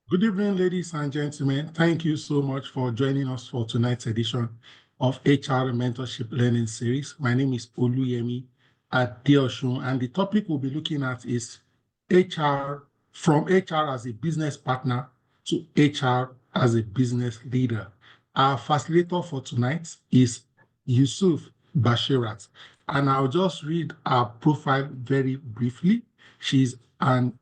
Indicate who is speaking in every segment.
Speaker 1: Good evening, ladies and gentlemen. Thank you so much for joining us for tonight's edition of HR Mentorship Learning Series. My name is Oluyemi Adeosun, and the topic we'll be looking at is HR, from HR as a business partner to HR as a business leader. Our facilitator for tonight is Yusuf Bashirat, and I'll just read her profile very briefly. She's an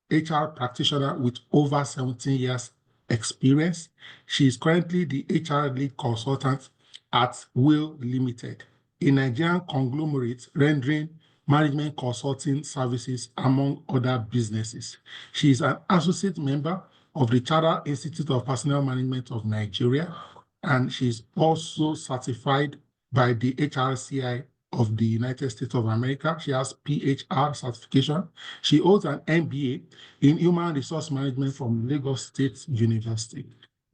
Speaker 1: HR practitioner with over 17 years experience. She is currently the HR lead consultant at Will Limited, a Nigerian conglomerate rendering management consulting services among other businesses. She is an associate member of the Charter Institute of Personnel Management of Nigeria, and she is also certified by the HRCI of the United States of America. She has PHR certification. She holds an MBA in Human Resource Management from Lagos State University.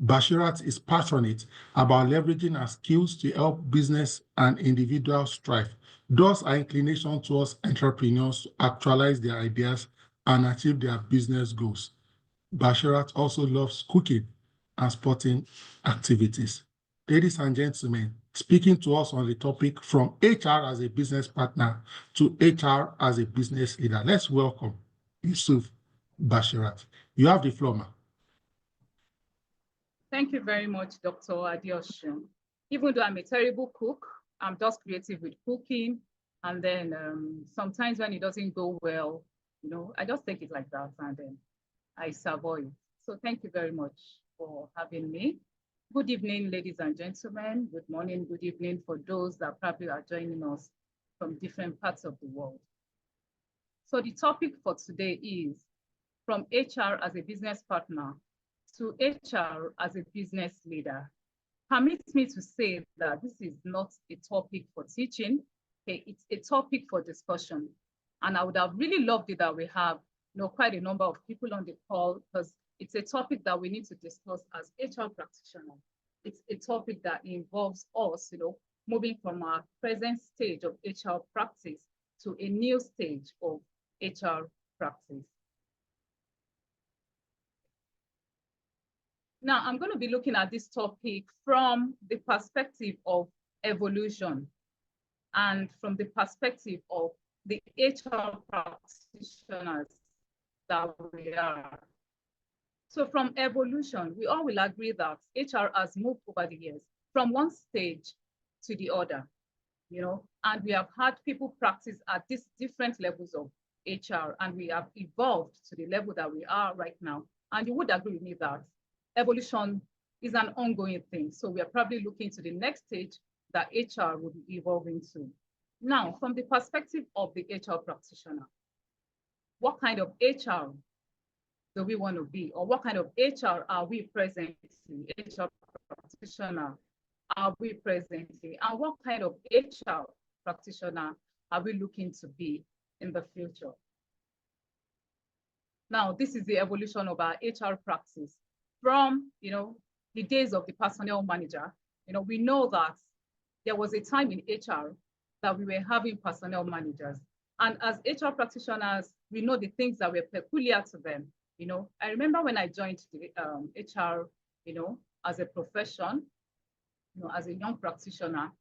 Speaker 1: Bashirat is passionate about leveraging her skills to help business and individuals thrive. Thus, her inclination towards entrepreneurs to actualize their ideas and achieve their business goals. Bashirat also loves cooking and sporting activities. Ladies and gentlemen, speaking to us on the topic from HR as a business partner to HR as a business leader, let's welcome Yusuf Bashirat. You have the floor, ma'am.
Speaker 2: Thank you very much, Dr. Adeosun. Even though I'm a terrible cook, I'm just creative with cooking. And then sometimes when it doesn't go well, I just take it like that and then I survive. So thank you very much for having me. Good evening, ladies and gentlemen. Good morning, good evening for those that probably are joining us from different parts of the world. So the topic for today is from HR as a business partner to HR as a business leader. Permit me to say that this is not a topic for teaching, okay? It's a topic for discussion. And I would have really loved it that we have quite a number of people on the call, because it's a topic that we need to discuss as HR practitioners. It's a topic that involves us, moving from our present stage of HR practice to a new stage of HR practice. Now, I'm going to be looking at this topic from the perspective of evolution and from the perspective of the HR practitioners that we are. So from evolution, we all will agree that HR has moved over the years from one stage to the other, and we have had people practice at these different levels of HR, and we have evolved to the level that we are right now. And you would agree with me that evolution is an ongoing thing. So we are probably looking to the next stage that HR will be evolving to. Now, from the perspective of the HR practitioner, what kind of HR do we want to be? Or what kind of HR are we presently? HR practitioner are we presently? And what kind of HR practitioner are we looking to be in the future? Now, this is the evolution of our HR practice. From the days of the personnel manager, we know that there was a time in HR that we were having personnel managers. And as HR practitioners, we know the things that were peculiar to them. I remember when I joined the HR, as a profession, as a young practitioner,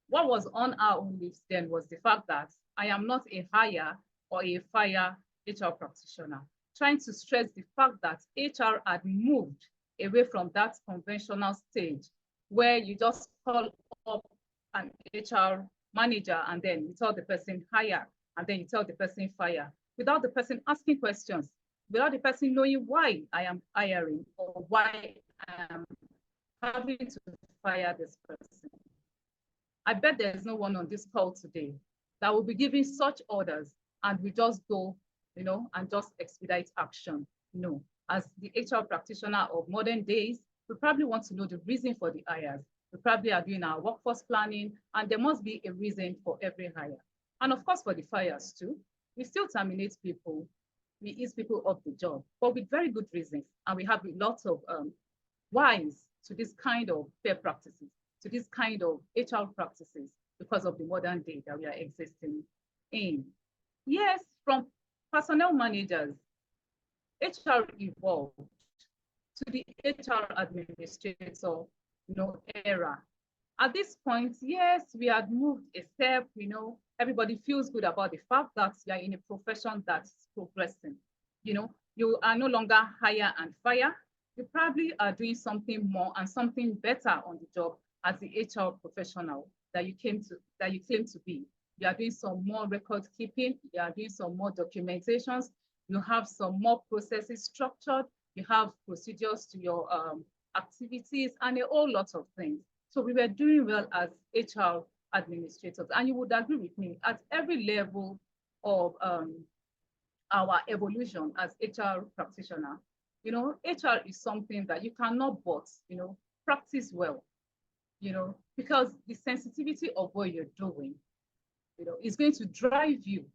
Speaker 2: what was on our own lips then was the fact that I am not a hire or a fire HR practitioner, trying to stress the fact that HR had moved away from that conventional stage where you just call up an HR manager and then you tell the person hire and then you tell the person fire without the person asking questions, without the person knowing why I am hiring or why I am having to fire this person. I bet there's no one on this call today that will be giving such orders and we just go, and just expedite action. No. As the HR practitioner of modern days, we probably want to know the reason for the hires. We probably are doing our workforce planning, and there must be a reason for every hire. And of course, for the fires too, we still terminate people, we ease people off the job, but with very good reasons. And we have lots of whys to this kind of fair practices, to this kind of HR practices, because of the modern day that we are existing in. Yes, from personnel managers, HR evolved to the HR administrator, era. At this point, yes, we had moved a step, everybody feels good about the fact that you are in a profession that's progressing. You are no longer hire and fire. You probably are doing something more and something better on the job as the HR professional that you claim to be. You are doing some more record keeping, you are doing some more documentations, you have some more processes structured, you have procedures to your activities and a whole lot of things. So we were doing well as HR administrators. And you would agree with me, at every level of our evolution as HR practitioner, HR is something that you cannot but, practice well, because the sensitivity of what you're doing, is going to drive you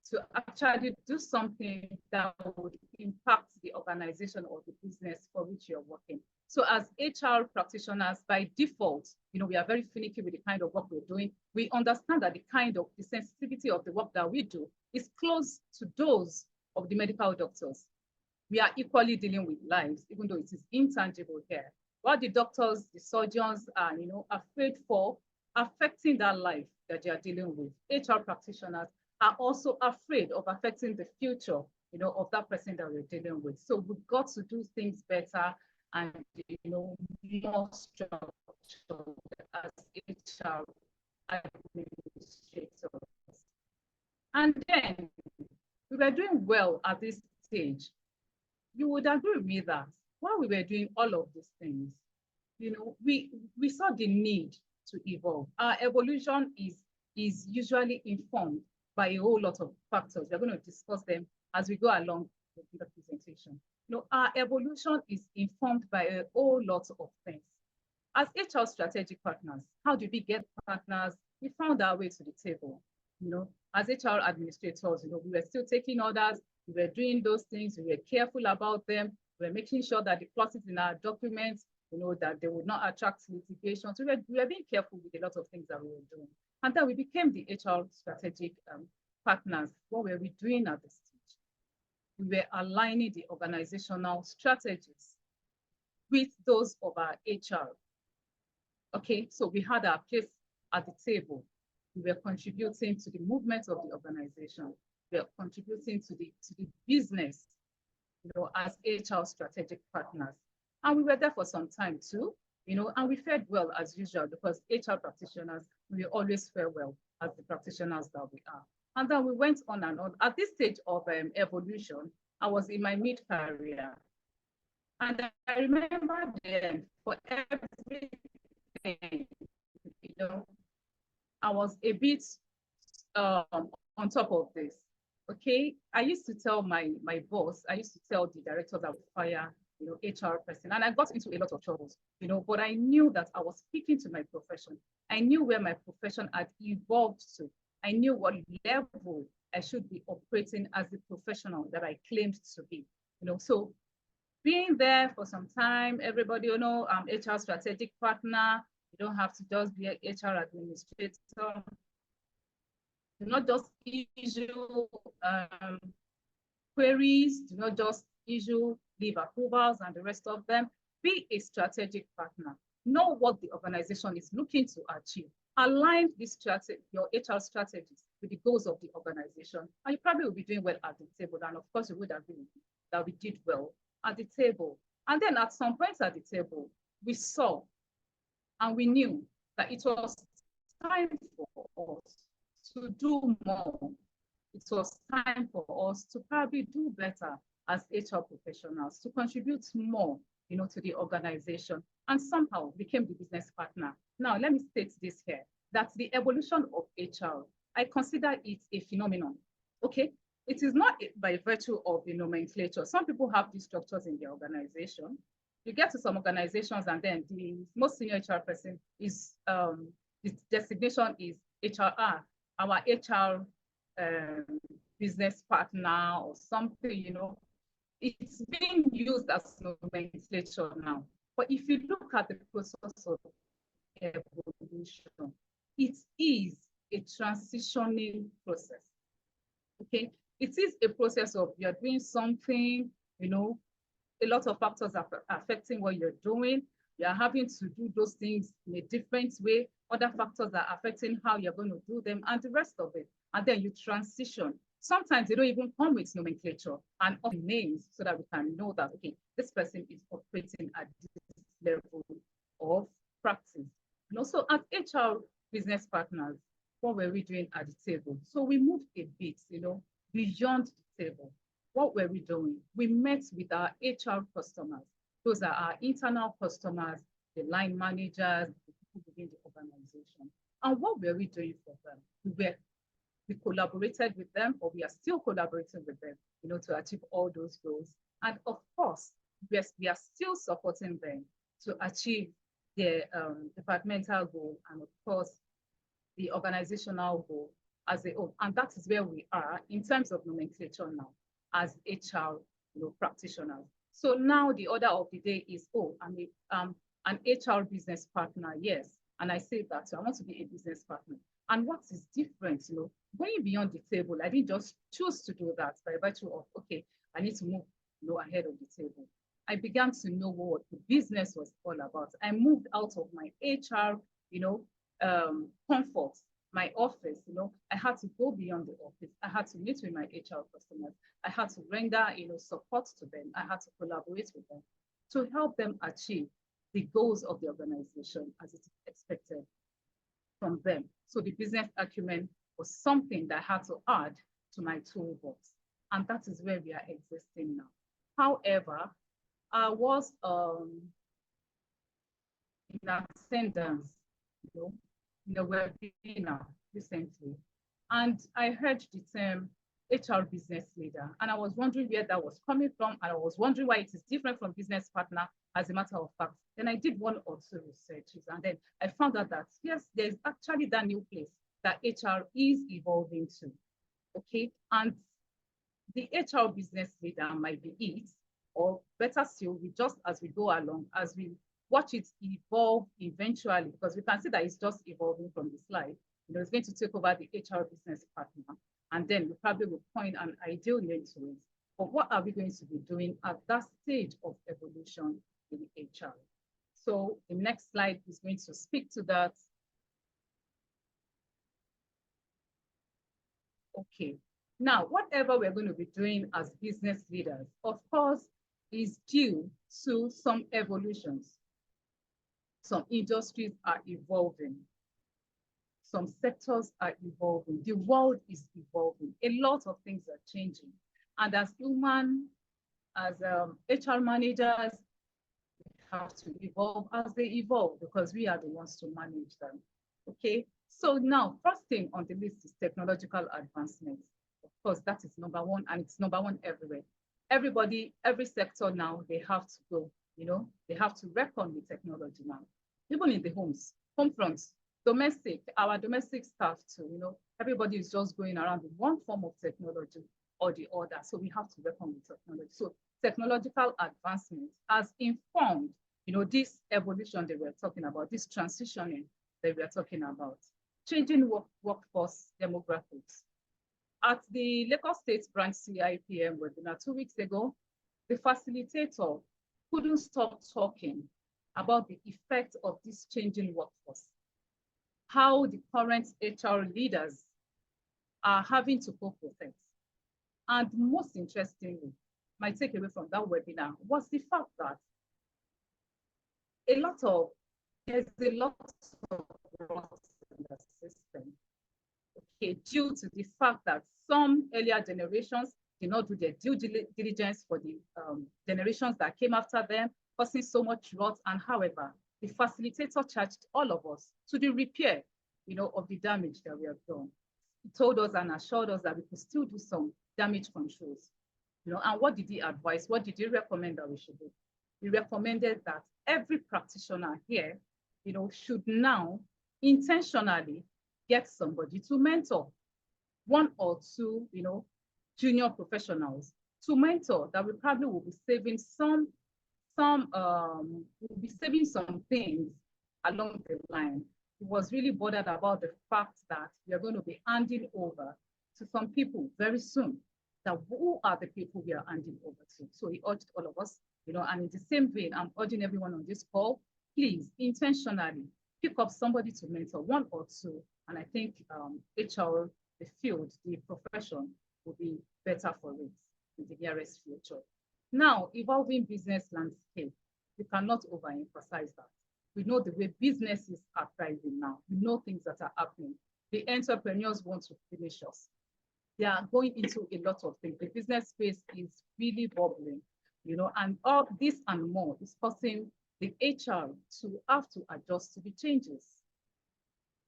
Speaker 2: to actually do something that would impact the organization or the business for which you're working. So as HR practitioners, by default, we are very finicky with the kind of work we're doing. We understand that the sensitivity of the work that we do is close to those of the medical doctors. We are equally dealing with lives, even though it is intangible here. What the doctors, the surgeons are, afraid for affecting that life that they are dealing with. HR practitioners are also afraid of affecting the future, of that person that we're dealing with. So we've got to do things better and, more structured as HR administrators. And then we were doing well at this stage. You would agree with me that while we were doing all of these things, we saw the need to evolve. Our evolution is usually informed by a whole lot of factors. We're going to discuss them as we go along with the presentation. Our evolution is informed by a whole lot of things. As HR strategic partners, how did we get partners? We found our way to the table. As HR administrators, we were still taking orders, we were doing those things, we were careful about them, we were making sure that the clauses in our documents, that they would not attract litigation. So we were being careful with a lot of things that we were doing. And then we became the HR strategic partners. What were we doing at this stage? We were aligning the organizational strategies with those of our HR. Okay, so we had our place at the table. We were contributing to the movement of the organization. We were contributing to the business, as HR strategic partners. And we were there for some time too, and we fared well as usual because HR practitioners, we always fare well as the practitioners that we are. And then we went on and on. At this stage of evolution, I was in my mid-career. And I remember then for everything, I was a bit on top of this. Okay, I used to tell my boss, I used to tell the director that would fire, HR person, and I got into a lot of troubles, but I knew that I was speaking to my profession. I knew where my profession had evolved to. I knew what level I should be operating as the professional that I claimed to be, so being there for some time, everybody, I'm HR strategic partner. You don't have to just be an HR administrator. Do not just issue queries, do not just issue leave approvals and the rest of them. Be a strategic partner. Know what the organization is looking to achieve. Align this your HR strategies with the goals of the organization. And you probably will be doing well at the table. And of course, you would agree that we did well at the table. And then at some point at the table, we saw and we knew that it was time for us to do more. It was time for us to probably do better as HR professionals, to contribute more, to the organization, and somehow became the business partner. Now, let me state this here, that the evolution of HR, I consider it a phenomenon, okay? It is not by virtue of the nomenclature. Some people have these structures in their organization. You get to some organizations and then the most senior HR person is, the designation is HRR, our HR business partner or something, It's being used as nomenclature now. But if you look at the process of evolution, it is a transitioning process, okay? It is a process of you're doing something, a lot of factors are affecting what you're doing. You're having to do those things in a different way. Other factors are affecting how you're going to do them and the rest of it. And then you transition. Sometimes they don't even come with nomenclature and names so that we can know that, okay, this person is operating at this level of practice. And also as HR business partners, what were we doing at the table? So we moved a bit, beyond the table. What were we doing? We met with our HR customers. Those are our internal customers, the line managers, the people within the organization. And what were we doing for them? We collaborated with them, or we are still collaborating with them, to achieve all those goals. And of course, we are still supporting them to achieve their departmental goal and of course, the organizational goal as a whole. And that is where we are in terms of nomenclature now as HR practitioners. So now the order of the day is, I'm an HR business partner, yes. And I say that, so I want to be a business partner. And what is different, going beyond the table, I didn't just choose to do that by virtue of, okay, I need to move ahead of the table. I began to know what the business was all about. I moved out of my HR, comfort, my office, I had to go beyond the office. I had to meet with my HR customers. I had to render, support to them. I had to collaborate with them to help them achieve the goals of the organization as it is expected from them. So the business acumen was something that I had to add to my toolbox. And that is where we are existing now. However, I was in attendance, in a webinar recently, and I heard the term HR business leader, and I was wondering where that was coming from, and I was wondering why it is different from business partner. As a matter of fact, then I did one or two researches, and then I found out that yes, there's actually that new place that HR is evolving to. Okay, and the HR business leader might be it, or better still, we just as we go along, as we watch it evolve eventually, because we can see that it's just evolving from the slide. It's going to take over the HR business partner, and then we probably will point an ideal name to it. But what are we going to be doing at that stage of evolution in HR? So the next slide is going to speak to that. Okay, now whatever we're going to be doing as business leaders, of course, is due to some evolutions. Some industries are evolving. Some sectors are evolving. The world is evolving. A lot of things are changing. And as HR managers, we have to evolve as they evolve because we are the ones to manage them. Okay, so now, first thing on the list is technological advancement. Of course, that is number one, and it's number one everywhere. Everybody, every sector now, they have to go, they have to reckon with technology now. Even in the homes, home fronts, domestic, our domestic staff too, everybody is just going around with one form of technology or the other. So we have to reckon with technology. So technological advancement has informed, this evolution that we're talking about, this transitioning that we're talking about, changing workforce demographics. At the Lagos State Branch CIPM webinar 2 weeks ago, the facilitator couldn't stop talking about the effect of this changing workforce, how the current HR leaders are having to cope with it. And most interestingly, my takeaway from that webinar was the fact that there's a lot of rust in the system, okay, due to the fact that some earlier generations did not do their due diligence for the generations that came after them, causing so much rot. And however, the facilitator charged all of us to the repair, of the damage that we have done. He told us and assured us that we could still do some damage controls. And what did he advise? What did he recommend that we should do? He recommended that every practitioner here, should now intentionally get somebody to mentor, one or two, junior professionals to mentor, that we probably will be saving some things along the line. He was really bothered about the fact that we are going to be handing over to some people very soon that who are the people we are handing over to. So he urged all of us, and in the same vein, I'm urging everyone on this call, please intentionally pick up somebody to mentor, one or two. And I think HR, the field, the profession will be better for it in the nearest future. Now, evolving business landscape, we cannot overemphasize that. We know the way businesses are thriving now. We know things that are happening. The entrepreneurs want to finish us. They are going into a lot of things. The business space is really bubbling, and all this and more is causing the HR to have to adjust to the changes.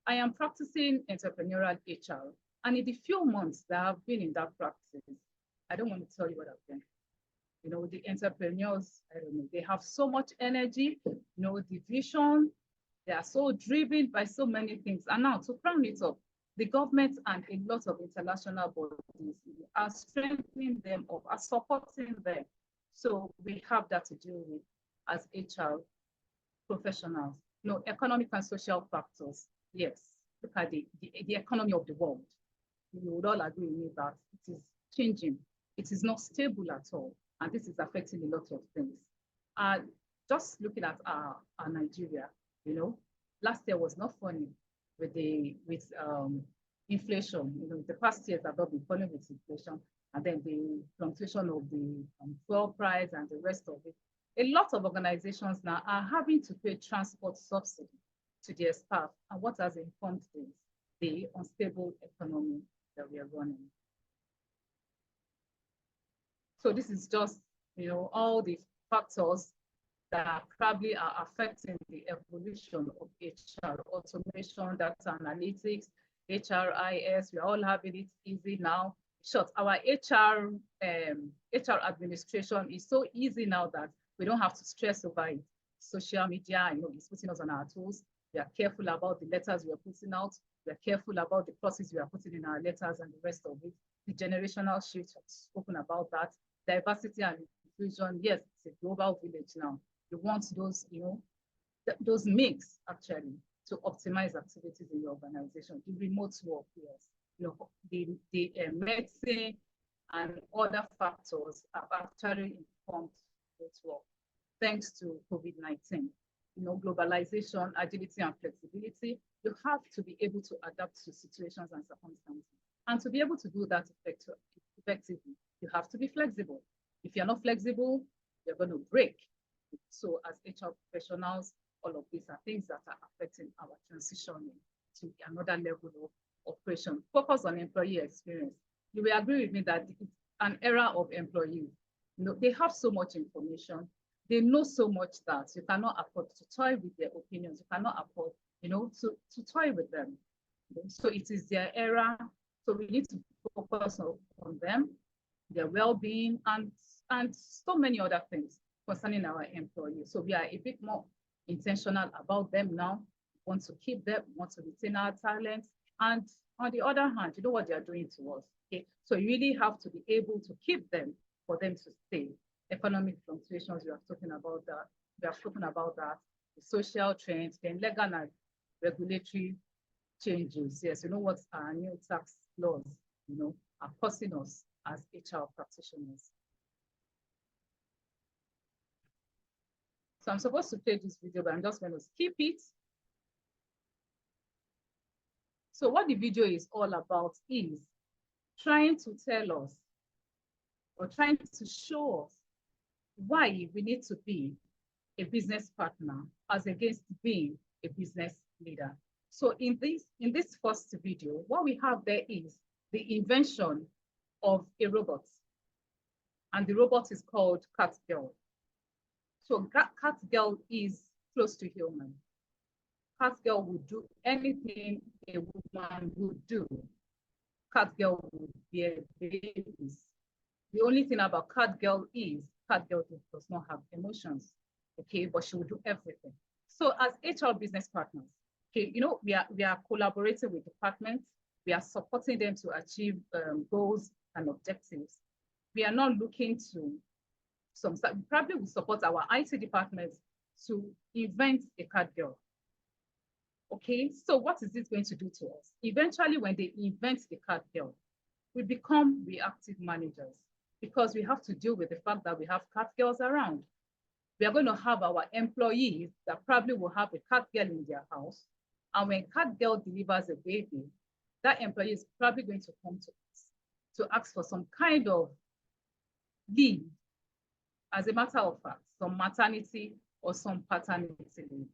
Speaker 2: I am practicing entrepreneurial HR, and in the few months that I've been in that practice, I don't want to tell you what I've done. The entrepreneurs, I don't know, they have so much energy, the vision, they are so driven by so many things. And now to round it up, the government and a lot of international bodies are strengthening them up, are supporting them. So we have that to deal with as HR professionals. Economic and social factors. Yes, look at the economy of the world. You would all agree with me that it is changing. It is not stable at all. And this is affecting a lot of things. Just looking at our Nigeria, last year was not funny with inflation. The past years have not been funny with inflation, and then the fluctuation of the fuel price and the rest of it. A lot of organizations now are having to pay transport subsidy to their staff, and what has informed this? The unstable economy that we are running. So this is just, all the factors that probably are affecting the evolution of HR, automation, data analytics, HRIS. We're all having it easy now. Short, our HR administration is so easy now that we don't have to stress over it. Social media, is putting us on our toes. We are careful about the letters we are putting out. We are careful about the crosses we are putting in our letters and the rest of it. The generational shift, I've spoken about that. Diversity and inclusion, yes, it's a global village now. You want those, those mix actually to optimize activities in your organization. The remote work, yes, the medicine and other factors have actually informed remote work thanks to COVID-19. Globalization, agility, and flexibility. You have to be able to adapt to situations and circumstances. And to be able to do that effectively, you have to be flexible. If you're not flexible, you're going to break. So as HR professionals, all of these are things that are affecting our transition to another level of operation. Focus on employee experience. You will agree with me that it's an era of employees. They have so much information. They know so much that you cannot afford to toy with their opinions. You cannot afford, to toy with them. So it is their era. So we need to focus on them, their well-being, and so many other things concerning our employees. So we are a bit more intentional about them now. We want to keep them, we want to retain our talents. And on the other hand, you know what they are doing to us. Okay? So you really have to be able to keep them for them to stay. Economic fluctuations, we are talking about that. We have spoken about that. The social trends, the legal and regulatory changes. Yes, what our new tax laws, are causing us as HR practitioners. So I'm supposed to play this video, but I'm just going to skip it. So what the video is all about is trying to tell us or trying to show us why we need to be a business partner as against being a business leader. So in this first video, what we have there is the invention of a robot. And the robot is called Catgirl. So Catgirl is close to human. Catgirl would do anything a woman would do. Catgirl would bear babies. The only thing about Catgirl is Catgirl does not have emotions, okay, but she will do everything. So as HR business partners, okay, we are collaborating with departments. We are supporting them to achieve goals and objectives. We are not looking to probably will support our IT departments to invent a Catgirl. Okay, so what is this going to do to us? Eventually, when they invent the Catgirl, we become reactive managers because we have to deal with the fact that we have cat girls around. We are going to have our employees that probably will have a cat girl in their house. And when cat girl delivers a baby, that employee is probably going to come to us to ask for some kind of leave, as a matter of fact, some maternity or some paternity leave.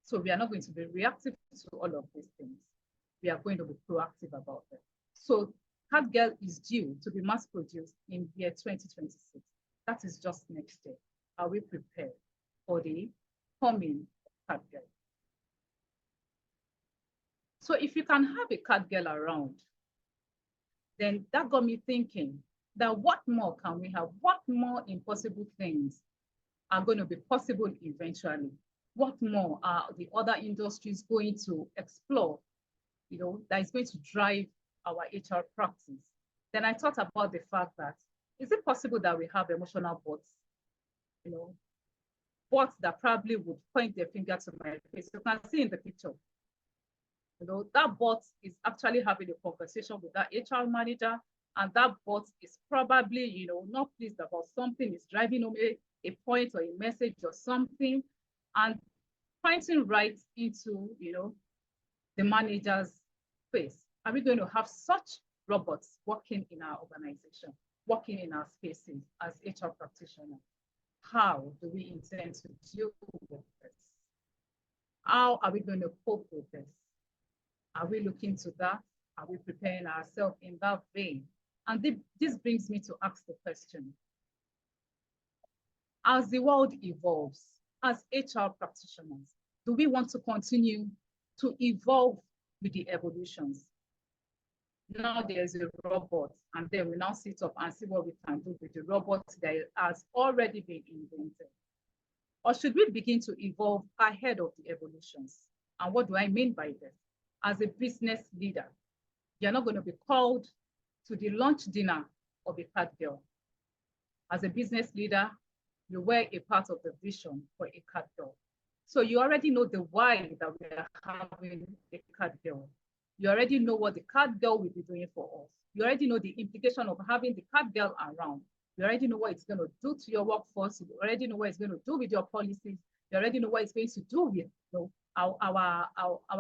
Speaker 2: So we are not going to be reactive to all of these things. We are going to be proactive about them. So cat girl is due to be mass produced in year 2026. That is just next year. Are we prepared for the coming cat girl? So if you can have a cat girl around, then that got me thinking that what more can we have? What more impossible things are going to be possible eventually? What more are the other industries going to explore, that is going to drive our HR practice? Then I thought about the fact that, is it possible that we have emotional bots, bots that probably would point their finger to my face? You can see in the picture, that bot is actually having a conversation with that HR manager, and that bot is probably, not pleased about something, is driving home a point or a message or something, and pointing right into, the manager's face. Are we going to have such robots working in our organization, working in our spaces as HR practitioners? How do we intend to deal with this? How are we going to cope with this? Are we looking to that? Are we preparing ourselves in that vein? And this brings me to ask the question, as the world evolves, as HR practitioners, do we want to continue to evolve with the evolutions? Now there's a robot, and then we now sit up and see what we can do with the robot that has already been invented. Or should we begin to evolve ahead of the evolutions? And what do I mean by this? As a business leader, you're not going to be called to the lunch dinner of a cat girl. As a business leader, you were a part of the vision for a cat girl. So you already know the why that we are having a cat girl. You already know what the cat girl will be doing for us. You already know the implication of having the cat girl around. You already know what it's going to do to your workforce. You already know what it's going to do with your policies. You already know what it's going to do with our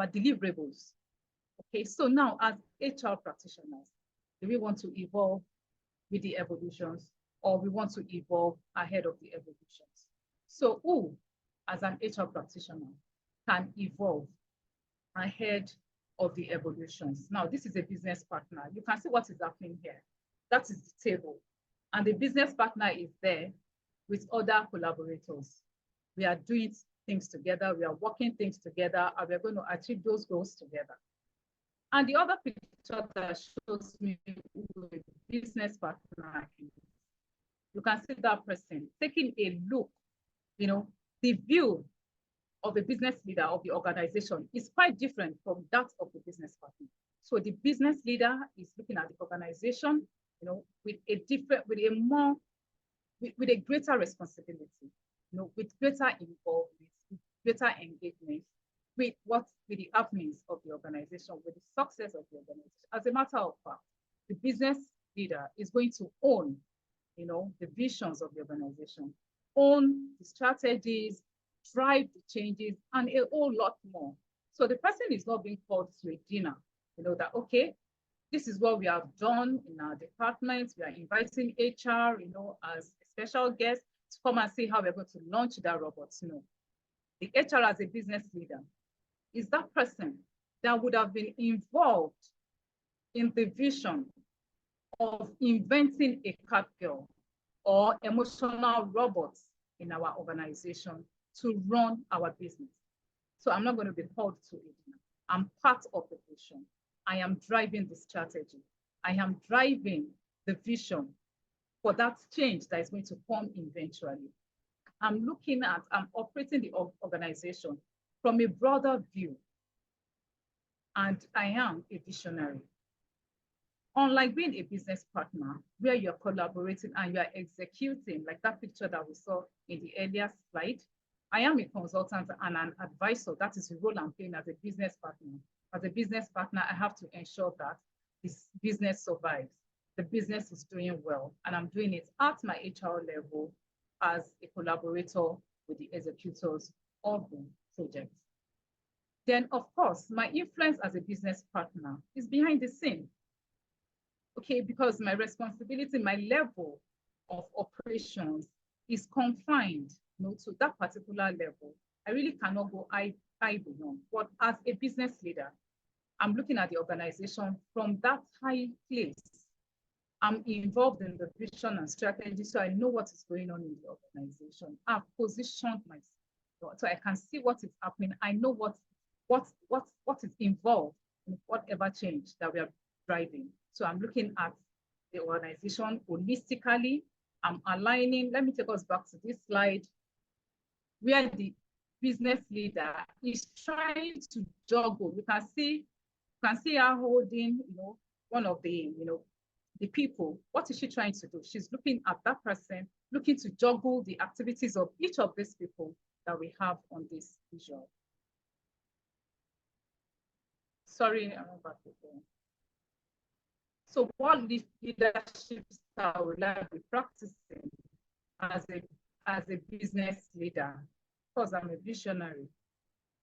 Speaker 2: deliverables. Okay, so now as HR practitioners, do we want to evolve with the evolutions, or we want to evolve ahead of the evolutions? So who, as an HR practitioner, can evolve ahead of the evolutions? Now, this is a business partner. You can see what is happening here. That is the table. And the business partner is there with other collaborators. We are doing things together. We are working things together, and we're going to achieve those goals together. And the other picture that shows me who a business partner is, you can see that person taking a look, the view of the business leader of the organization is quite different from that of the business partner. So the business leader is looking at the organization, with a greater responsibility, with greater involvement, with greater engagement, with the happenings of the organization, with the success of the organization. As a matter of fact, the business leader is going to own, the visions of the organization, own the strategies, drive the changes, and a whole lot more. So the person is not being called to a dinner, that, okay, this is what we have done in our department. We are inviting HR, as a special guest to come and see how we're going to launch that robot. The HR as a business leader is that person that would have been involved in the vision of inventing a cat girl or emotional robots in our organization to run our business. So I'm not going to be called to it. I'm part of the vision. I am driving the strategy. I am driving the vision for that change that is going to come eventually. I'm operating the organization from a broader view. And I am a visionary. Unlike being a business partner, where you're collaborating and you're executing, like that picture that we saw in the earlier slide, I am a consultant and an advisor. That is the role I'm playing as a business partner. As a business partner, I have to ensure that this business survives. The business is doing well, and I'm doing it at my HR level as a collaborator with the executors of the project. Then, of course, my influence as a business partner is behind the scene. Okay, because my responsibility, my level of operations is confined, to that particular level. I really cannot go high beyond. But as a business leader, I'm looking at the organization from that high place. I'm involved in the vision and strategy, so I know what is going on in the organization. I've positioned myself so I can see what is happening. I know what is involved in whatever change that we are driving. So I'm looking at the organization holistically. I'm aligning. Let me take us back to this slide where the business leader is trying to juggle. You can see her holding, one of the, the people. What is she trying to do? She's looking at that person, looking to juggle the activities of each of these people that we have on this visual. Sorry, I'm back again. So what leadership style will I be practicing as a business leader? Of course, I'm a visionary,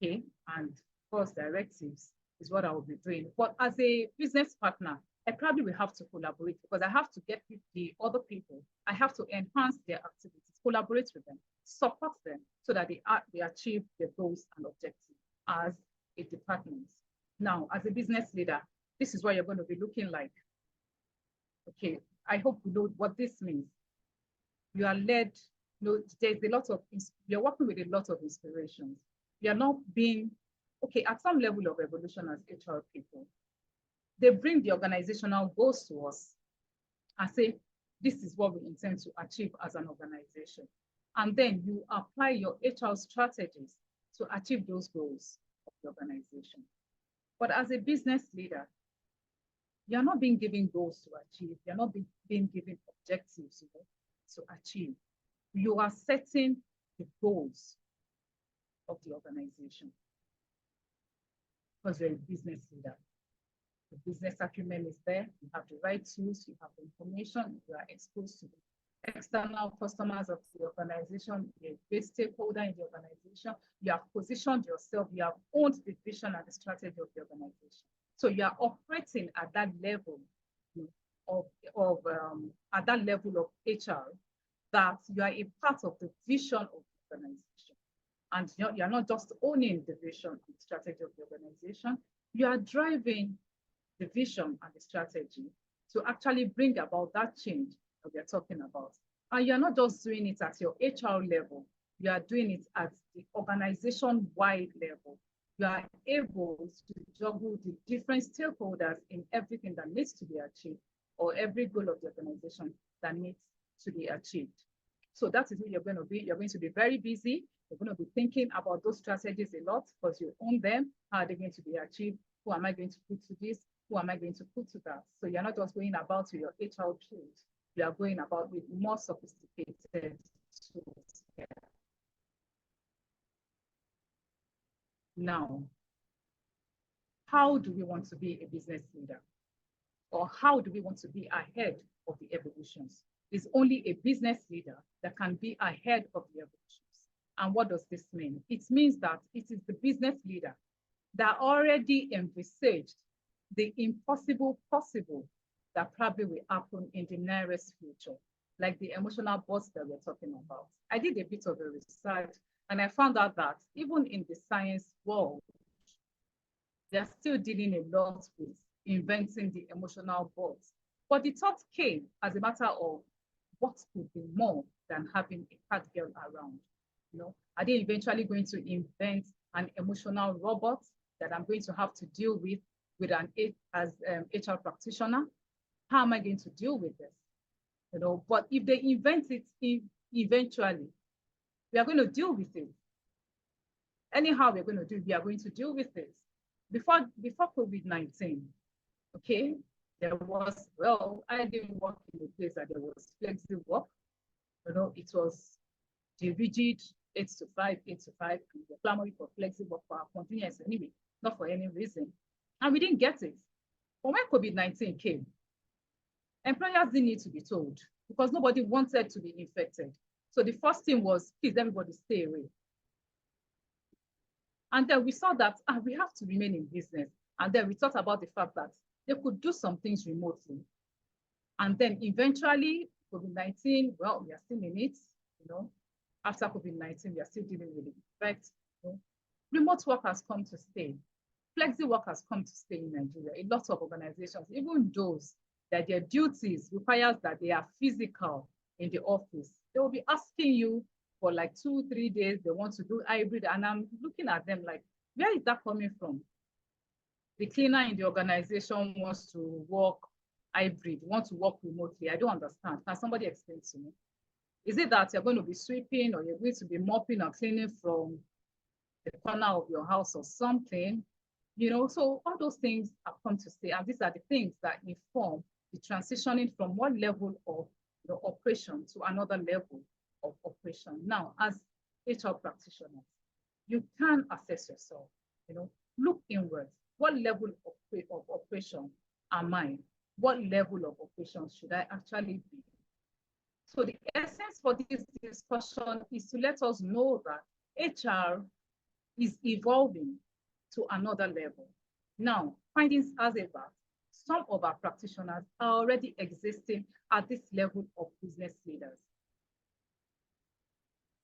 Speaker 2: okay, and of course, directives is what I will be doing. But as a business partner, I probably will have to collaborate because I have to get the other people. I have to enhance their activities, collaborate with them, support them so that they achieve their goals and objectives as a department. Now, as a business leader, this is what you're going to be looking like. Okay, I hope you know what this means. You are led, there's a lot of, you're working with a lot of inspirations. You're not being, okay, at some level of evolution as HR people, they bring the organizational goals to us and say, this is what we intend to achieve as an organization. And then you apply your HR strategies to achieve those goals of the organization. But as a business leader, you're not being given goals to achieve. You're not being given objectives to achieve. You are setting the goals of the organization because you're a business leader. The business acumen is there. You have the right tools. You have the information. You are exposed to the external customers of the organization. You're a great stakeholder in the organization. You have positioned yourself. You have owned the vision and the strategy of the organization. So you are operating at that level at that level of HR, that you are a part of the vision of the organization. And you're not just owning the vision and the strategy of the organization, you are driving the vision and the strategy to actually bring about that change that we're talking about. And you're not just doing it at your HR level, you are doing it at the organization-wide level. You are able to juggle the different stakeholders in everything that needs to be achieved, or every goal of the organization that needs to be achieved. So that is who you're going to be. You're going to be very busy. You're going to be thinking about those strategies a lot because you own them. How are they going to be achieved? Who am I going to put to this? Who am I going to put to that? So you're not just going about to your HR tools. You are going about with more sophisticated tools here. Now, how do we want to be a business leader? Or how do we want to be ahead of the evolutions? It's only a business leader that can be ahead of the evolutions. And what does this mean? It means that it is the business leader that already envisaged the impossible possible that probably will happen in the nearest future, like the emotional burst that we're talking about. I did a bit of a research and I found out that even in the science world, they're still dealing a lot with inventing the emotional burst. But the thought came as a matter of what could be more than having a cat girl around. Are they eventually going to invent an emotional robot that I'm going to have to deal with an HR practitioner? How am I going to deal with this? But if they invent it eventually, we are going to deal with it. Anyhow, we are going to deal with this. Before COVID-19, okay, there was, I didn't work in a place that there was flexible work. It was the rigid 8 to 5, 8 to 5, and the clamoring for flexible work for our convenience anyway, not for any reason. And we didn't get it. But when COVID-19 came, employers didn't need to be told because nobody wanted to be infected. So the first thing was, please, everybody stay away. And then we saw that we have to remain in business. And then we thought about the fact that they could do some things remotely. And then eventually, COVID-19, well, we are still in it, you know. After COVID-19, we are still dealing with the effects. You know. Remote work has come to stay. Flexi work has come to stay in Nigeria. A lot of organizations, even those that their duties requires that they are physical in the office, they will be asking you for like 2-3 days, they want to do hybrid. And I'm looking at them like, where is that coming from? The cleaner in the organization wants to work hybrid, wants to work remotely. I don't understand. Can somebody explain to me? Is it that you're going to be sweeping or you're going to be mopping or cleaning from the corner of your house or something? You know, so all those things have come to stay. And these are the things that inform the transitioning from one level of the operation to another level of operation. Now, as HR practitioners, you can assess yourself, you know, look inward. What level of operation am I? What level of operation should I actually be? So the essence for this discussion is to let us know that HR is evolving to another level. Now, findings as ever, some of our practitioners are already existing at this level of business leaders.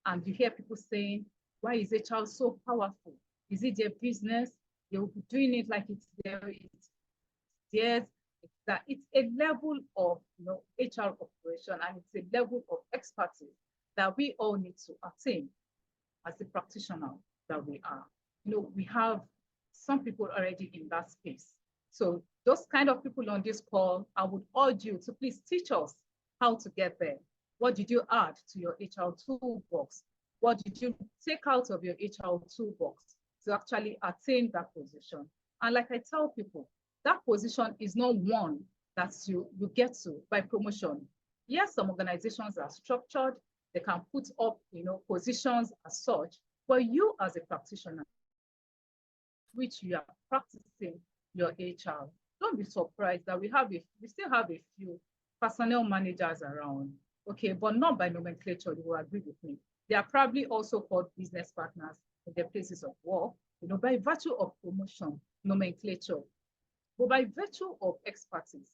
Speaker 2: And you hear people saying, why is HR so powerful? Is it their business? They will be doing it like it's theirs. That it's a level of, you know, HR operation, and it's a level of expertise that we all need to attain as the practitioner that we are. You know, we have some people already in that space. So those kind of people on this call, I would urge you to please teach us how to get there. What did you add to your HR toolbox? What did you take out of your HR toolbox to actually attain that position? And like I tell people, that position is not one that you get to by promotion. Yes, some organizations are structured, they can put up, you know, positions as such, but you as a practitioner, which you are practicing your HR, don't be surprised that we still have a few personnel managers around, okay, but not by nomenclature, you will agree with me. They are probably also called business partners in their places of work, you know, by virtue of promotion, nomenclature, but by virtue of expertise.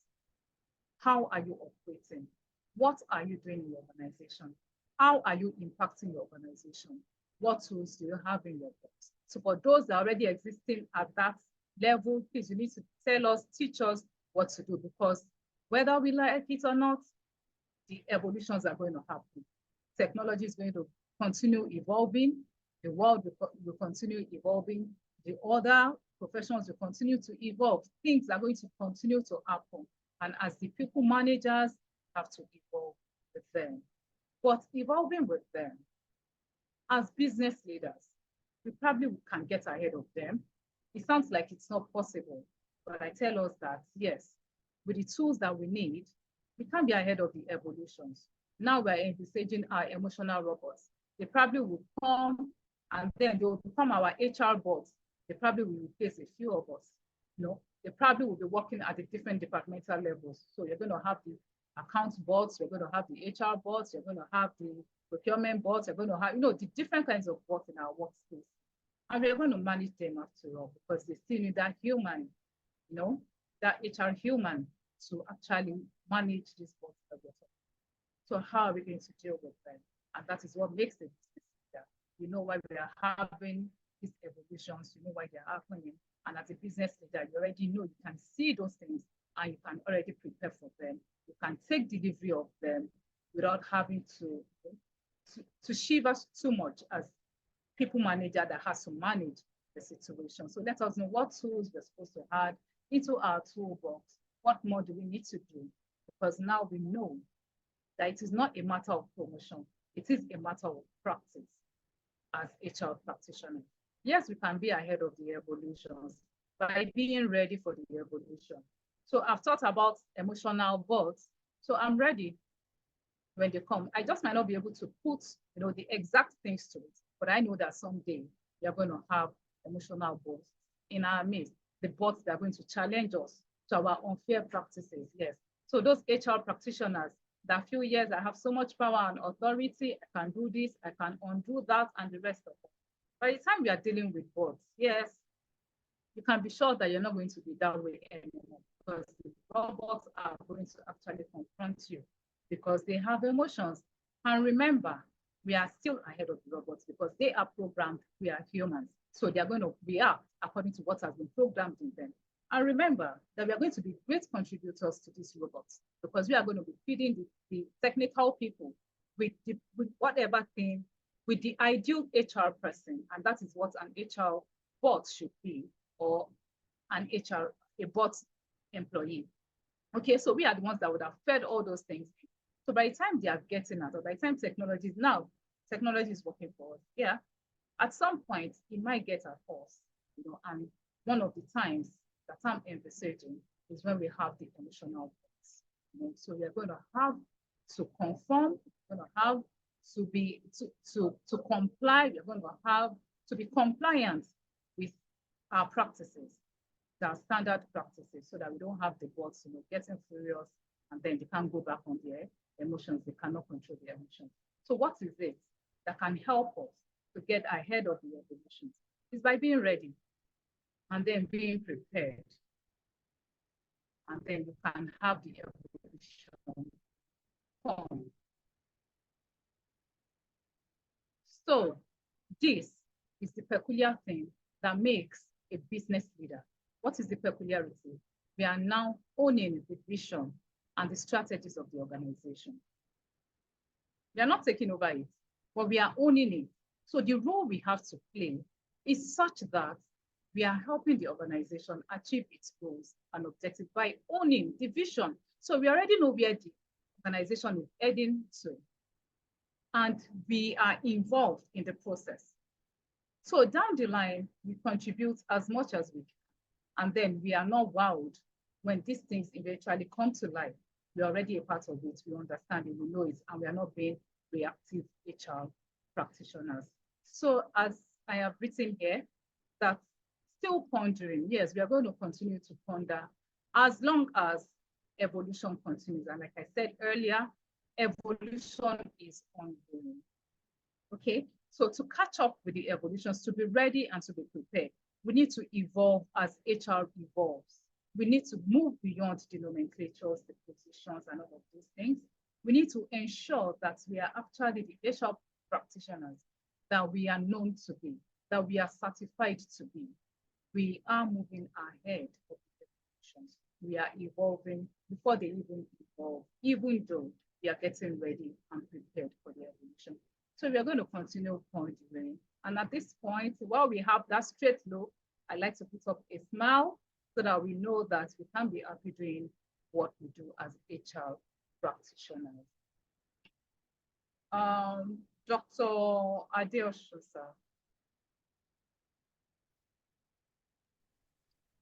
Speaker 2: How are you operating? What are you doing in your organization? How are you impacting your organization? What tools do you have in your box? So for those that are already existing at that level, please, you need to tell us, teach us what to do, because whether we like it or not, the evolutions are going to happen. Technology is going to continue evolving. The world will continue evolving. The other professions will continue to evolve. Things are going to continue to happen. And as the people managers, have to evolve with them. But evolving with them, as business leaders, we probably can get ahead of them. It sounds like it's not possible, but I tell us that, yes, with the tools that we need, we can be ahead of the evolutions. Now we're envisaging our emotional robots. They probably will come and then they will become our HR bots. They probably will replace a few of us. You know, they probably will be working at the different departmental levels. So you're going to have the accounts bots, you're going to have the HR bots, you're going to have the procurement bots, you're going to have, you know, the different kinds of bots in our workspace. And we're going to manage them after all, because they still need that human, you know, that HR human to actually manage these bots that we're talking. So how are we going to deal with them? And that is what makes it. You know why we are having these evolutions, you know why they're happening. And as a business leader, you already know, you can see those things and you can already prepare for them. You can take delivery of them without having to shiver too much as people manager that has to manage the situation. So let us know what tools we're supposed to add into our toolbox. What more do we need to do? Because now we know that it is not a matter of promotion. It is a matter of practice as HR practitioners. Yes, we can be ahead of the evolutions by being ready for the evolution. So I've thought about emotional bots. So I'm ready when they come. I just might not be able to put, you know, the exact things to it, but I know that someday we are going to have emotional bots in our midst, the bots that are going to challenge us, to our unfair practices. Yes. So those HR practitioners that feel, yes, I have so much power and authority, I can do this, I can undo that, and the rest of it. By the time we are dealing with bots, yes, you can be sure that you're not going to be that way anymore, because the robots are going to actually confront you because they have emotions. And remember, we are still ahead of the robots because they are programmed, we are humans. So they are going to react according to what has been programmed in them. And remember that we are going to be great contributors to these robots because we are going to be feeding the technical people with whatever thing, with the ideal HR person. And that is what an HR bot should be, or an HR, a bot employee. Okay, so we are the ones that would have fed all those things. So by the time they are getting out, or by the time technology is working for us, yeah, at some point it might get at us, and one of the times that I'm envisaging is when we have the emotional bots. So we are going to have to conform, we're going to have to be to comply, we're going to have to be compliant with our practices, our standard practices, so that we don't have the bots, getting furious and then they can't go back on their emotions. They cannot control their emotions. So what is it that can help us to get ahead of the evolution? Is by being ready and then being prepared. And then you can have the evolution come. So this is the peculiar thing that makes a business leader. What is the peculiarity? We are now owning the vision and the strategies of the organization. We are not taking over it, but we are owning it. So the role we have to play is such that we are helping the organization achieve its goals and objectives by owning the vision. So we already know where the organization is heading to, and we are involved in the process. So down the line, we contribute as much as we can, and then we are not wowed when these things eventually come to life. We're already a part of it, we understand it, we know it, and we are not being reactive HR practitioners. So as I have written here, that still pondering, yes, we are going to continue to ponder as long as evolution continues. And like I said earlier, evolution is ongoing. Okay, so to catch up with the evolutions, to be ready and to be prepared, we need to evolve as HR evolves. We need to move beyond the nomenclatures, the positions, and all of these things. We need to ensure that we are actually the HR practitioners that we are known to be, that we are certified to be. We are moving ahead of the evolutions. We are evolving before they even evolve, even though we are getting ready and prepared for the evolution. So we are going to continue pondering. And at this point, while we have that straight look, I like to put up a smile so that we know that we can be happy doing what we do as HR practitioners. Dr. Adeosho, sir.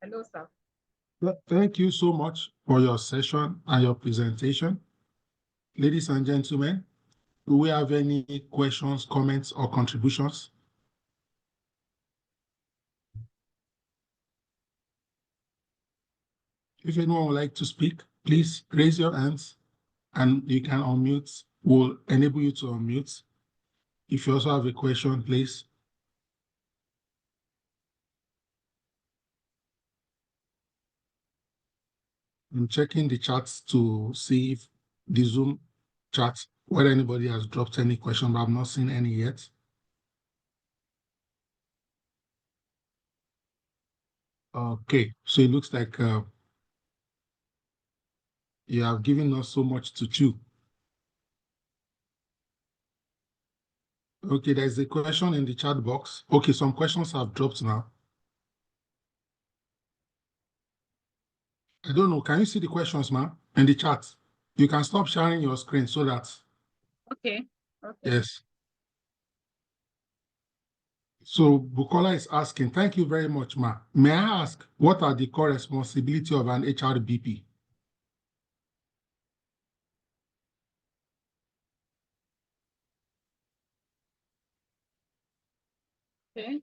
Speaker 2: Hello, sir.
Speaker 1: Thank you so much for your session and your presentation. Ladies and gentlemen, do we have any questions, comments, or contributions? If anyone would like to speak, please raise your hands and you can unmute. We'll enable you to unmute. If you also have a question, please. I'm checking the chats to see if the Zoom chat, whether anybody has dropped any question, but I've not seen any yet. Okay, so it looks like you have given us so much to chew. Okay, there's a question in the chat box. Okay, some questions have dropped now. I don't know. Can you see the questions, ma'am, in the chat? You can stop sharing your screen so that.
Speaker 2: Okay. Okay.
Speaker 1: Yes. So Bukola is asking, thank you very much, ma. May I ask, what are the core responsibilities of an HRBP?
Speaker 2: Okay.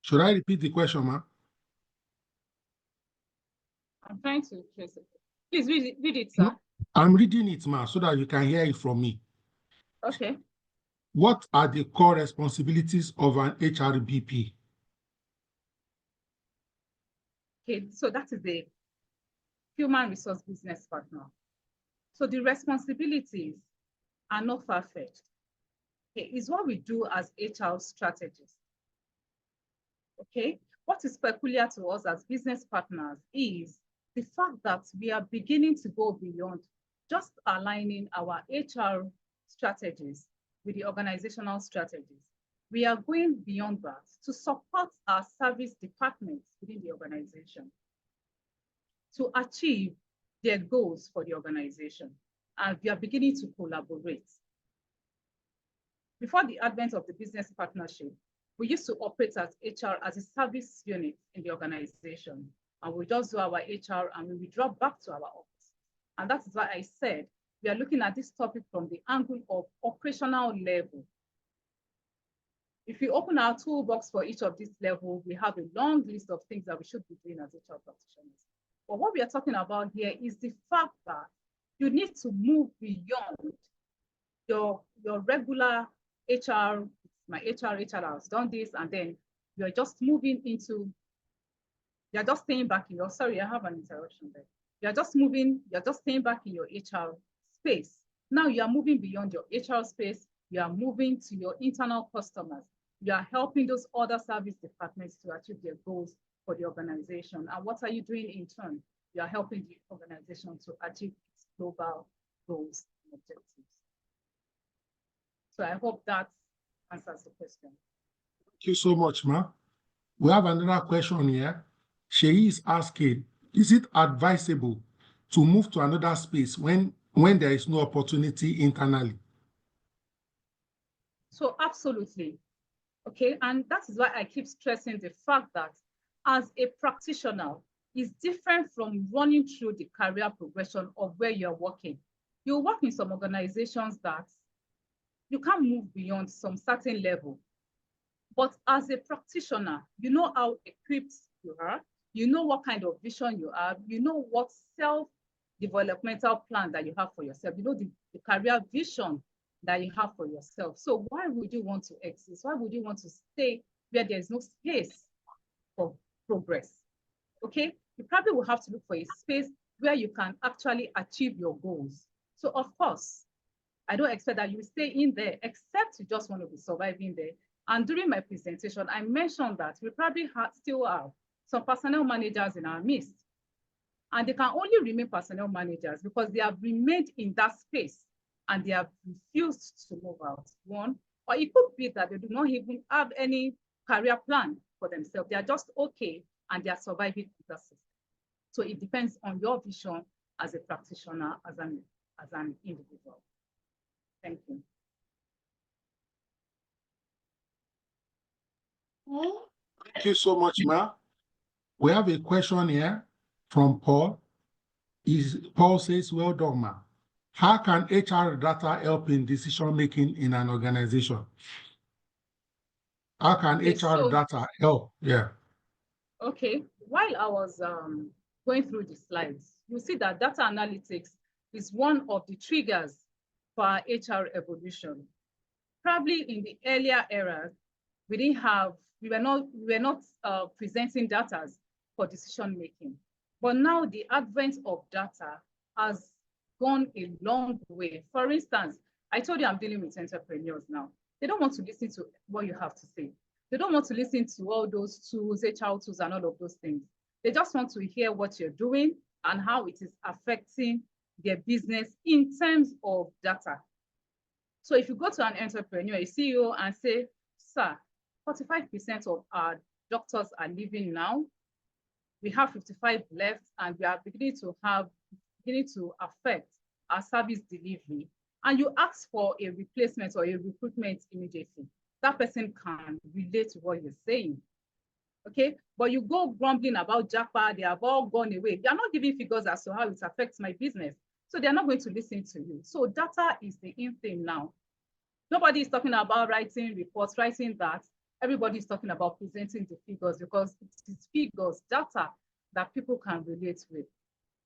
Speaker 1: Should I repeat the question, ma?
Speaker 2: I'm trying to trace it. Please read it,
Speaker 1: No,
Speaker 2: sir.
Speaker 1: I'm reading it, ma, so that you can hear it from me.
Speaker 2: Okay.
Speaker 1: What are the core responsibilities of an HRBP?
Speaker 2: Okay, so that is the human resource business partner. So the responsibilities are not far-fetched. Okay, it's what we do as HR strategists. Okay, what is peculiar to us as business partners is the fact that we are beginning to go beyond just aligning our HR strategies with the organizational strategies. We are going beyond that to support our service departments within the organization to achieve their goals for the organization. And we are beginning to collaborate. Before the advent of the business partnership, we used to operate as HR as a service unit in the organization. And we just do our HR and we withdraw back to our office. And that is why I said we are looking at this topic from the angle of operational level. If we open our toolbox for each of these levels, we have a long list of things that we should be doing as HR practitioners. But what we are talking about here is the fact that you need to move beyond your regular HR, my HR has done this, and then you're just moving into, you're just staying back in your, sorry, I have an interruption there. You're just staying back in your HR space. Now you are moving beyond your HR space, you are moving to your internal customers. You are helping those other service departments to achieve their goals for the organization. And what are you doing in turn? You are helping the organization to achieve its global goals and objectives. So I hope that answers the question.
Speaker 1: Thank you so much, ma. We have another question here. She is asking, is it advisable to move to another space when there is no opportunity internally?
Speaker 2: So absolutely. Okay, and that is why I keep stressing the fact that as a practitioner, is different from running through the career progression of where you're working. You work in some organizations that you can't move beyond some certain level. But as a practitioner, you know how equipped you are, you know what kind of vision you have, you know what self-developmental plan that you have for yourself, you know the career vision that you have for yourself. So why would you want to exist? Why would you want to stay where there's no space for progress? Okay, you probably will have to look for a space where you can actually achieve your goals. So of course, I don't expect that you stay in there, except you just want to be surviving there. And during my presentation, I mentioned that we probably still have some personnel managers in our midst. And they can only remain personnel managers because they have remained in that space and they have refused to move out. One, or it could be that they do not even have any career plan for themselves. They are just okay and they are surviving in that system. So it depends on your vision as a practitioner, as an individual. Thank you.
Speaker 1: Thank you so much, ma. We have a question here from Paul. Paul says, well done, ma. How can HR data help in decision-making in an organization? How can HR data help? Yeah.
Speaker 2: Okay, while I was going through the slides, you see that data analytics is one of the triggers for our HR evolution. Probably in the earlier era, we were not presenting data for decision making. But now the advent of data has gone a long way. For instance, I told you I'm dealing with entrepreneurs now. They don't want to listen to what you have to say. They don't want to listen to all those tools, HR tools, and all of those things. They just want to hear what you're doing and how it is affecting their business in terms of data. So if you go to an entrepreneur, a CEO, and say, sir, 45% of our doctors are leaving now. We have 55 left, and we are beginning to affect our service delivery. And you ask for a replacement or a recruitment immediately. That person can relate to what you're saying. Okay, but you go grumbling about Japa, they have all gone away. They are not giving figures as to how it affects my business. So they're not going to listen to you. So data is the in thing now. Nobody is talking about writing reports, writing that. Everybody is talking about presenting the figures because it is figures, data that people can relate with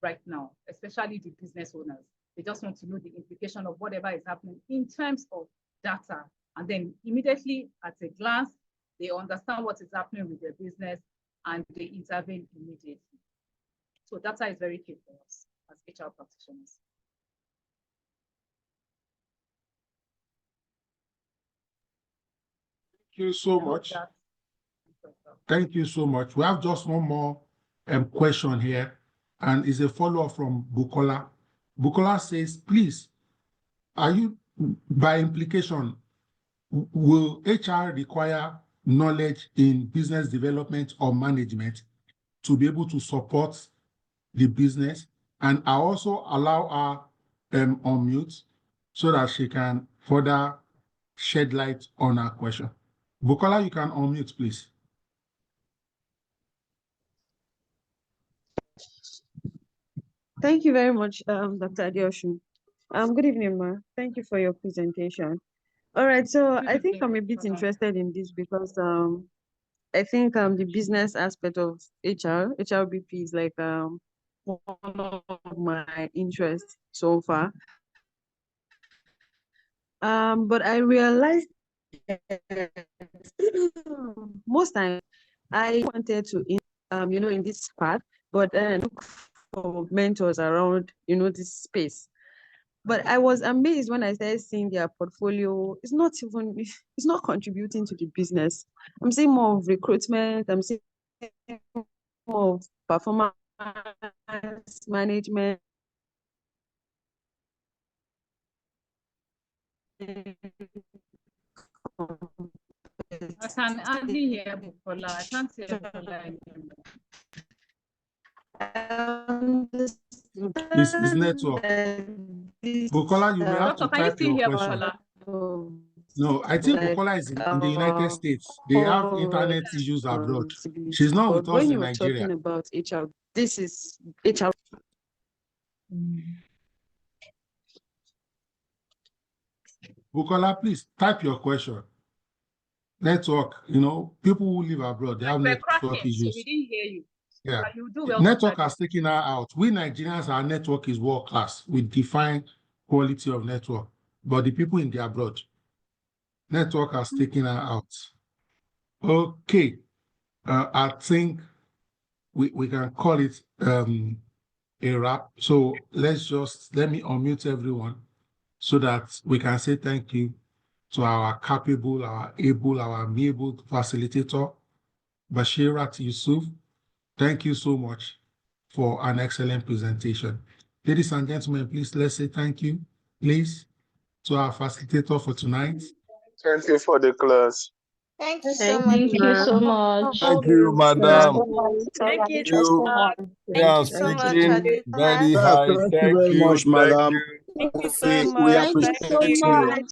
Speaker 2: right now, especially the business owners. They just want to know the implication of whatever is happening in terms of data. And then immediately at a glance, they understand what is happening with their business and they intervene immediately. So data is very key for us as HR practitioners.
Speaker 1: Thank you so much. Thank you so much. We have just one more question here, and it's a follow-up from Bukola. Bukola says, please, are you, by implication, will HR require knowledge in business development or management to be able to support the business? And I also allow her on mute so that she can further shed light on her question. Bukola, you can unmute, please.
Speaker 3: Thank you very much, Dr. Adeosun. Good evening, Ma. Thank you for your presentation. All right, so I think I'm a bit interested in this because I think the business aspect of HRBP is like one of my interests so far. But I realized most times I wanted to in this part, but then look for mentors around this space. But I was amazed when I started seeing their portfolio. It's not contributing to the business. I'm seeing more of recruitment. I'm seeing more of performance management.
Speaker 2: I can hardly hear Bukola. I can't hear Bukola anymore.
Speaker 1: It's network. Bukola, you may have to type your question. No, I think Bukola is in the United States. They have internet issues abroad. She's not with us in Nigeria.
Speaker 3: When you were talking about HR, this is HR.
Speaker 1: Bukola, please type your question. Network, people who live abroad, they have network issues.
Speaker 2: So we didn't hear you.
Speaker 1: Yeah.
Speaker 2: You do well.
Speaker 1: Network has taken her out. We Nigerians, our network is world class. We define quality of network. But the people in the abroad, network has taken her out. Okay. I think we can call it a wrap. So let me unmute everyone so that we can say thank you to our capable, our able, our amiable facilitator, Bashirat Yusuf. Thank you so much for an excellent presentation. Ladies and gentlemen, please let's say thank you, please, to our facilitator for tonight.
Speaker 4: Thank you for the class.
Speaker 5: Thank you so much.
Speaker 6: Thank you so much.
Speaker 7: Thank you, madam.
Speaker 5: Thank you.
Speaker 7: Yeah,
Speaker 5: Thank you so much,
Speaker 7: speaking very
Speaker 5: Adita.
Speaker 7: high.
Speaker 8: Thank you
Speaker 7: Thank
Speaker 8: very
Speaker 7: you.
Speaker 8: much, madam.
Speaker 5: Thank you so
Speaker 8: We
Speaker 5: much.
Speaker 8: appreciate
Speaker 5: Thank
Speaker 8: you.
Speaker 5: you.